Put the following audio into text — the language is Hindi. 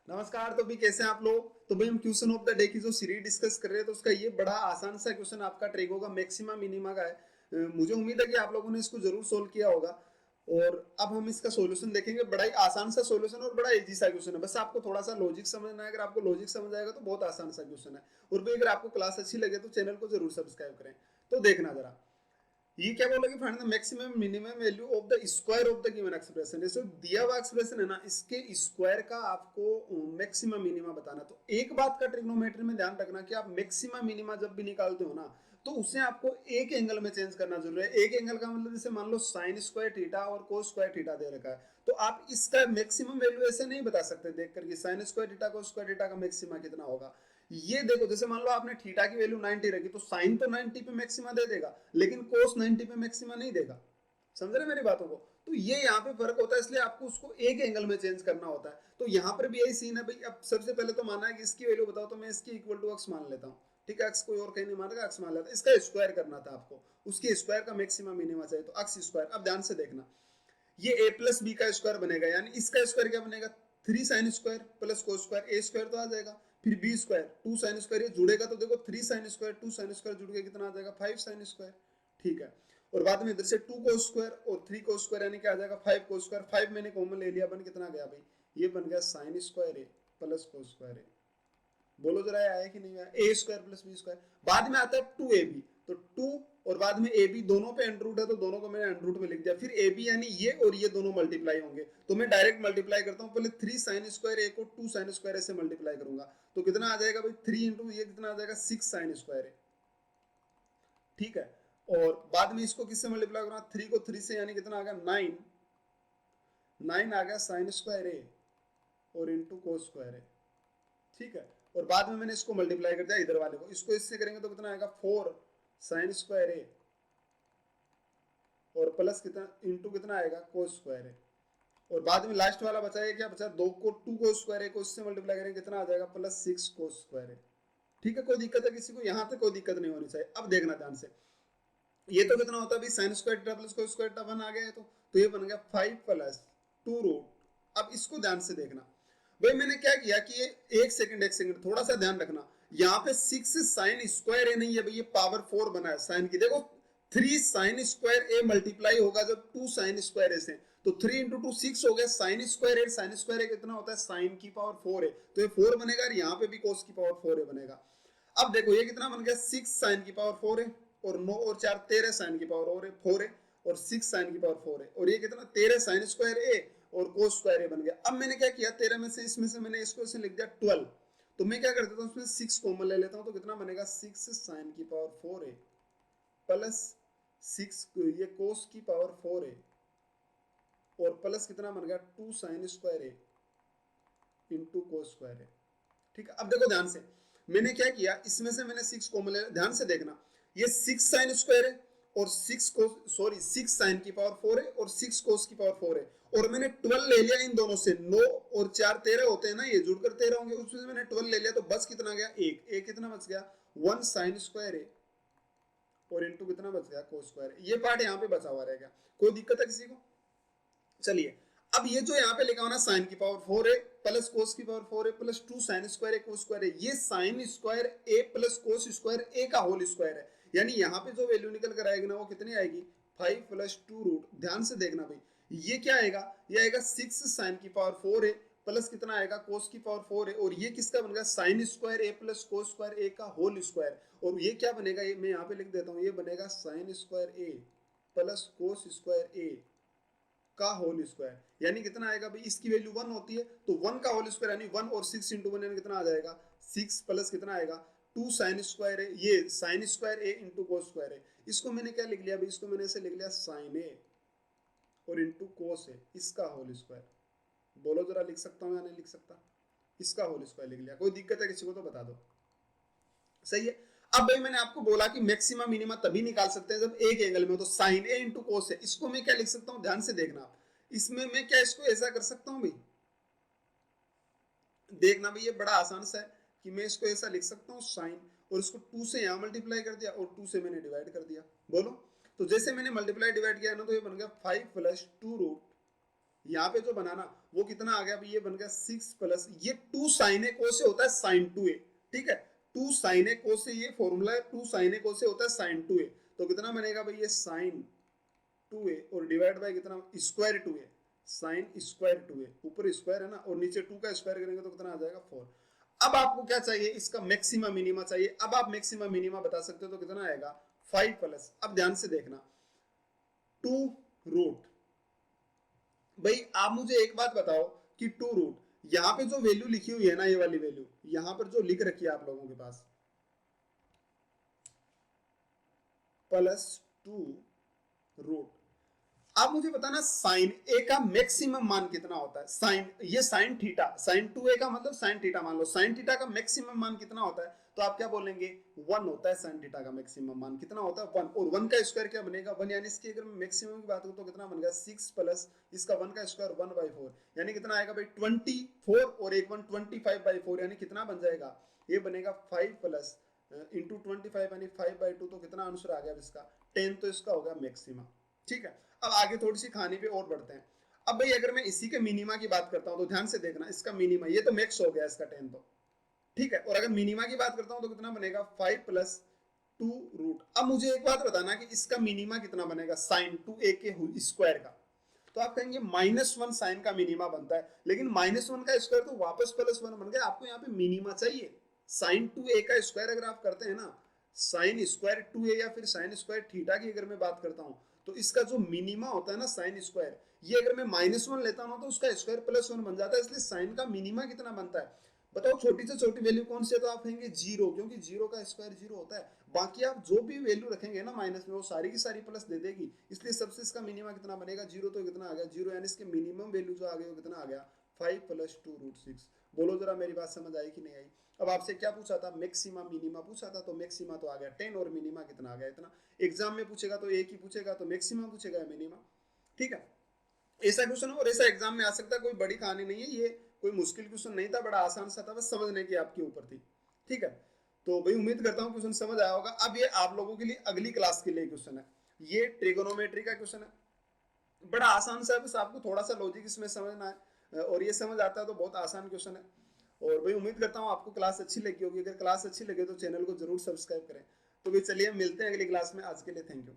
नमस्कार। तो भी कैसे हैं आप लोग। तो भाई हम क्वेश्चन ऑफ द डे की जो सीरीज डिस्कस कर रहे हैं तो उसका ये बड़ा आसान सा क्वेश्चन आपका ट्रेगो का मैक्सिमा मिनिमा का है। मुझे उम्मीद है कि आप लोगों ने इसको जरूर सोल्व किया होगा। और अब हम इसका सॉल्यूशन देखेंगे। बड़ा ही आसान सा सॉल्यूशन और बड़ा इजी सा क्वेश्चन है। बस आपको थोड़ा सा लॉजिक समझना है। अगर आपको लॉजिक समझ आएगा तो बहुत आसान सा क्वेश्चन है। और भाई अगर आपको क्लास अच्छी लगे तो चैनल को जरूर सब्सक्राइब करें। तो देखना जरा ये क्या बोला कि find the maximum minimum value of the square of the given expression. जैसे दिया हुआ एक्सप्रेशन है ना, इसके स्क्वायर का आपको मैक्सिमम मिनिमा बताना। तो एक बात का ट्रिग्नोमेट्री में ध्यान रखना कि आप मैक्सिमम मिनिमा जब भी निकालते हो ना तो उसे आपको एक एंगल में चेंज करना जरूरी है। एक एंगल का मतलब जैसे मान लो साइन स्क्वायर थीटा और कोस स्क्वायर थीटा दे रखा है, तो आप इसका मैक्सिमम वैल्यू ऐसे नहीं बता सकते देख करके sine square theta cos square theta का मैक्सिमा कितना होगा। ये देखो जैसे मान लो आपने थीटा की वैल्यू 90 रखी तो साइन तो 90 पे मैक्सिमा दे देगा लेकिन कोस 90 पे मैक्सिमा नहीं देगा। समझ रहे मेरी बातों को। तो ये यहाँ पे फर्क होता है, इसलिए आपको उसको एक एंगल में चेंज करना होता है। तो यहाँ पर भी यही सीन है भाई। अब सबसे पहले तो माना है कि इसकी वैल्यू बताओ, तो मैं इसकी इक्वल टू एक्स मान लेता हूँ। ठीक है, एक्स कोई और कहीं नहीं मानेगा, एक्स मान लेता। इसका स्क्वायर करना था आपको, उसके स्क्वायर का मैक्सिमम मिनिमा चाहिए, तो एक्स स्क्वायर। अब ध्यान से देखना, ये a प्लस बी का स्क्वायर बनेगा, यानी इसका स्क्वायर क्या बनेगा, 3 sine square plus cos square. A square तो आ जाएगा, फिर बी स्क्वायर 2 साइन स्क्वायर, ये जुड़ेगा तो देखो 3 साइन स्क्वायर 2 साइन स्क्वायर जुड़ के कितना आ जाएगा 5 साइन स्क्वायर। ठीक है, और बाद में इधर से 2 कोस स्क्वायर और 3 कोस स्क्वायर यानी क्या आ जाएगा 5 कोस स्क्वायर। 5 मैंने कॉमन ले लिया, बन कितना गया भाई, ये बन गया साइन स्क्वायर ए प्लस कोस स्क्वायर ए। बोलो जरा आया कि नहीं आया, ए स्क्वायर प्लस बी स्क्वायर। बाद में आता है 2ab, तो 2 और बाद में ab दोनों पे अंडर रूट है तो दोनों को मैंने अंडर रूट में लिख दिया। फिर ab यानी ये और ये दोनों मल्टीप्लाई होंगे, तो मैं डायरेक्ट मल्टीप्लाई करता हूँ। पहले 3 साइन स्क्वायर ए को 2 साइन स्क्वायर से मल्टीप्लाई करूंगा तो कितना आ जाएगा भाई 3 इंटू ये कितना आ जाएगा 6 साइन स्क्वायर ए। ठीक है, और बाद में इसको किससे मल्टीप्लाई करूंगा, 3 को 3 से यानी कितना आ गया 9। 9 आ गया साइन स्क्वायर ए और इंटू कोस स्क्वायर ए। ठीक है, और बाद में मैंने इसको मल्टीप्लाई कर दिया इधर वाले को, इसको इससे करेंगे तो कितना आएगा 4 साइन स्क्वायर ए और प्लस कितना इंटू कितना आएगा कोस स्क्वायर ए। और बाद में लास्ट वाला बचा है क्या बचा, 2 को 2 कोस स्क्वायर ए को इससे मल्टीप्लाई करेंगे कितना आ जाएगा प्लस 6 कोस स्क्वायर ए। ठीक है, कोई दिक्कत है किसी को, यहाँ पे कोई दिक्कत नहीं होनी चाहिए। अब देखना ध्यान से, ये तो कितना होता है भाई sine square theta plus cos square theta 1 आ गया है, तो ये बन गया 5 प्लस 2 रूट। अब इसको ध्यान से देखना भाई, मैंने क्या किया कि ये एक सेकंड थोड़ा सा ध्यान रखना। यहाँ पे 6 साइन स्क्वायर ए नहीं है भाई, ये पावर 4 बना है साइन की। देखो 3 साइन स्क्वायर ए मल्टीप्लाई होगा जब 2 साइन स्क्वायर ए से, तो 3 इंटू 2 6 हो गया साइन स्क्वायर ए। साइन स्क्वायर ए कितना होता है साइन की पावर 4 है, तो ये 4 बनेगा और यहाँ पे भी कोस की पावर 4 है बनेगा। अब देखो ये कितना बन गया 6 साइन की पावर 4 है और 9 और 4 13 साइन की पावर 4 है और 6 साइन की पावर 4 है, और ये कितना 13 साइन स्क्वायर ए और कोस स्क्वायर ए बन गया। अब मैंने क्या किया 13 में से इसमें से मैंने इसको ऐसे लिख दिया 12, तो मैं क्या कर देता हूँ उसमें 6 कॉमन ले लेता हूँ, तो कितना बनेगा 6 साइन की पावर 4 है प्लस 6 ये कोस की पावर 4 है और प्लस कितना बन गया 2 साइन स्क्वायर ए इंटू कोस स्क्वायर ए। ठीक है, अब देखो ध्यान से मैंने क्या किया, इसमें से मैंने 6 कॉमन ले, ध्यान से देखना ये 6 साइन स्क्वायर है और 6 को सॉरी 6 साइन की पावर 4 है और 6 कोस की पावर 4 है, और मैंने 12 ले लिया इन दोनों से। 9 और 4 13 होते हैं ना, ये जुड़कर 13 होंगे, उसमें से मैंने 12 ले लिया तो बस कितना गया एक कितना बच गया 1 साइन स्क्वायर है और इंटू कितना बच गया कोस स्क्वायर। ये पार्ट यहाँ पे बचा हुआ रहेगा, कोई दिक्कत है किसी को। चलिए, अब ये जो यहाँ पे लिखा हुआ ना साइन की पावर 4 है प्लस कोस की पावर 4 है प्लस 2 साइन स्क्वायर ए कोस स्क्वायर है, ये साइन स्क्वायर ए प्लस कोस स्क्वायर ए का होल स्क्वायर है। यानी यहाँ पे जो वैल्यू निकल कर आएगी ना वो कितनी आएगी 5 प्लस 2 रूट। ध्यान से देखना भाई, ये क्या आएगा, ये आएगा 6 साइन की पावर 4 है प्लस कितना आएगा कोस की पावर 4 है, और ये किसका बनेगा साइन स्क्वायर ए प्लस कोस स्क्वायर ए का होल स्क्वायर। और ये क्या बनेगा, ये मैं यहाँ पे लिख देता हूँ, ये बनेगा साइन स्क्वायर ए प्लस कोस स्क्वायर ए का होल स्क्वायर। यानी कितना आएगा भाई, इसकी वैल्यू 1 होती है तो 1 का होल स्क्वायर यानी 1 और 6 इंटू 1 यानी कितना आ जाएगा 6 प्लस कितना आएगा 2 साइन स्क्वायर है, ये साइन स्क्वायर ए इंटू कोस स्क्वायर है। इसको मैंने क्या लिख लिया भाई, इसको मैंने ऐसे लिख लिया साइन ए और इंटू कोस है इसका होल स्क्वायर। बोलो जरा लिख सकता हूँ या नहीं लिख सकता, इसका होल स्क्वायर लिख लिया। कोई दिक्कत है किसी को तो बता दो। सही है। अब भाई मैंने आपको बोला कि मैक्सिमम मिनिमा तभी निकाल सकते हैं जब एक एंगल में हो, तो साइन ए इंटू कोस है। इसको मैं क्या लिख सकता हूं, ध्यान से देखना आप, इसमें मैं क्या इसको ऐसा कर सकता हूं भाई, देखना भाई ये बड़ा आसान सा है कि मैं इसको ऐसा लिख सकता हूं साइन, और इसको 2 से यहां मल्टीप्लाई कर दिया और 2 से मैंने डिवाइड कर दिया। बोलो, तो जैसे मैंने मल्टीप्लाई डिवाइड किया ना तो ये बन गया 5 प्लस 2 रूट, यहाँ पे जो बनाना वो कितना आ गया भाई, ये बन गया 6 प्लस ये 2 साइन ए को से होता है साइन 2a, ठीक है, 2 साइन ए को से ये फॉर्मूला है, 2 साइन ए को से होता है साइन 2a, तो कितना बनेगा भाई ये साइन 2a और डिवाइड बाय कितना square 2a, sine square 2a, ऊपर स्क्वायर है ना और नीचे 2 का स्क्वायर करेंगे तो कितना आ जाएगा 4। अब आपको क्या चाहिए, इसका मैक्सिमा मिनिमा चाहिए। अब आप मैक्सिमा मिनिमा बता सकते हो तो कितना आएगा 5 प्लस, अब ध्यान से देखना 2 रूट, भाई आप मुझे एक बात बताओ कि 2 रूट यहाँ पे जो वैल्यू लिखी हुई है ना, ये वाली वैल्यू यहाँ पर जो लिख रखी है आप लोगों के पास प्लस 2 रूट, आप मुझे बताना साइन ए का मैक्सिमम मान कितना होता है। साइन ये साइन थीटा, साइन 2a का मतलब साइन थीटा मान लो, साइन थीटा का मैक्सिमम मान कितना होता है, तो आप क्या बोलेंगे 1 होता है। साइन थीटा का मैक्सिमम मान कितना होता है 1, और 1 का स्क्वायर क्या बनेगा 1, यानी इसकी अगर मैक्सिमम की बात करूं तो कितना बनेगा 6 प्लस इसका 1 का स्क्वायर 1/4, यानी कितना आएगा भाई 24 और एक 1 25/4, यानी कितना बन जाएगा ये बनेगा 5 प्लस इंटू 25 यानी 5/2, तो कितना आंसर आ गया इसका 10, तो इसका होगा मैक्सिमा। ठीक है, अब आगे थोड़ी सी कहानी पे और बढ़ते हैं। अब भाई अगर मैं इसी के मिनिमा की बात करता हूं तो ध्यान से देखना, इसका मिनिमा ये तो मैक्स हो गया इसका 10, तो ठीक है, और अगर मिनिमा की बात करता हूं तो कितना बनेगा 5 प्लस 2 रूट। अब मुझे एक बात बताना कि इसका मिनिमा कितना बनेगा साइन 2a के स्क्वायर का, तो आप कहेंगे -1 साइन का मिनिमा बनता है, लेकिन -1 का स्क्वायर तो वापस +1 बन गया, आपको यहाँ पे मिनिमा चाहिए। साइन 2a का स्क्वायर अगर आप करते हैं ना, साइन स्क्वायर 2a या फिर साइन स्क्वायर थीटा की अगर मैं बात करता हूँ तो इसका जो मिनिमा होता है ना साइन स्क्वायर, ये अगर मैं -1 लेता हूँ तो उसका स्क्वायर +1 बन जाता है, इसलिए साइन का मिनिमा कितना बनता है बताओ, छोटी से छोटी वैल्यू कौन सी है, तो आप कहेंगे 0, क्योंकि 0 का स्क्वायर 0 होता है। बाकी आप जो भी वैल्यू रखेंगे ना माइनस में वो सारी की सारी प्लस दे देगी, इसलिए सबसे इसका मिनिमा कितना बनेगा 0, तो कितना आ गया 0, यानी इसके मिनिमम वैल्यू जो आ गई वो कितना आ गया 5 प्लस 2 रूट 6। बोलो जरा मेरी बात समझ आई कि नहीं आई। अब आपसे क्या पूछा था मैक्सिमा मिनिमा पूछा था, तो मैक्सिमा तो आ गया 10 और मिनिमा कितना आ गया इतना। एग्जाम में पूछेगा तो एक ही पूछेगा, तो मैक्सिमा पूछेगा मिनिमा। ठीक है, ऐसा क्वेश्चन और ऐसा एग्जाम में आ सकता है, कोई बड़ी कहानी नहीं है, ये कोई मुश्किल क्वेश्चन नहीं था, बड़ा आसान सा था, बस समझने की आपके ऊपर थी। ठीक है, तो भाई उम्मीद करता हूँ क्वेश्चन समझ आया होगा। अब ये आप लोगों के लिए अगली क्लास के लिए क्वेश्चन है, ये ट्रिगोनोमेट्री का क्वेश्चन है, बड़ा आसान सा है, बस आपको थोड़ा सा लॉजिक इसमें समझना है, और ये समझ आता है तो बहुत आसान क्वेश्चन है। और भाई उम्मीद करता हूँ आपको क्लास अच्छी लगी होगी, अगर क्लास अच्छी लगे तो चैनल को जरूर सब्सक्राइब करें। तो भाई चलिए मिलते हैं अगली क्लास में, आज के लिए थैंक यू।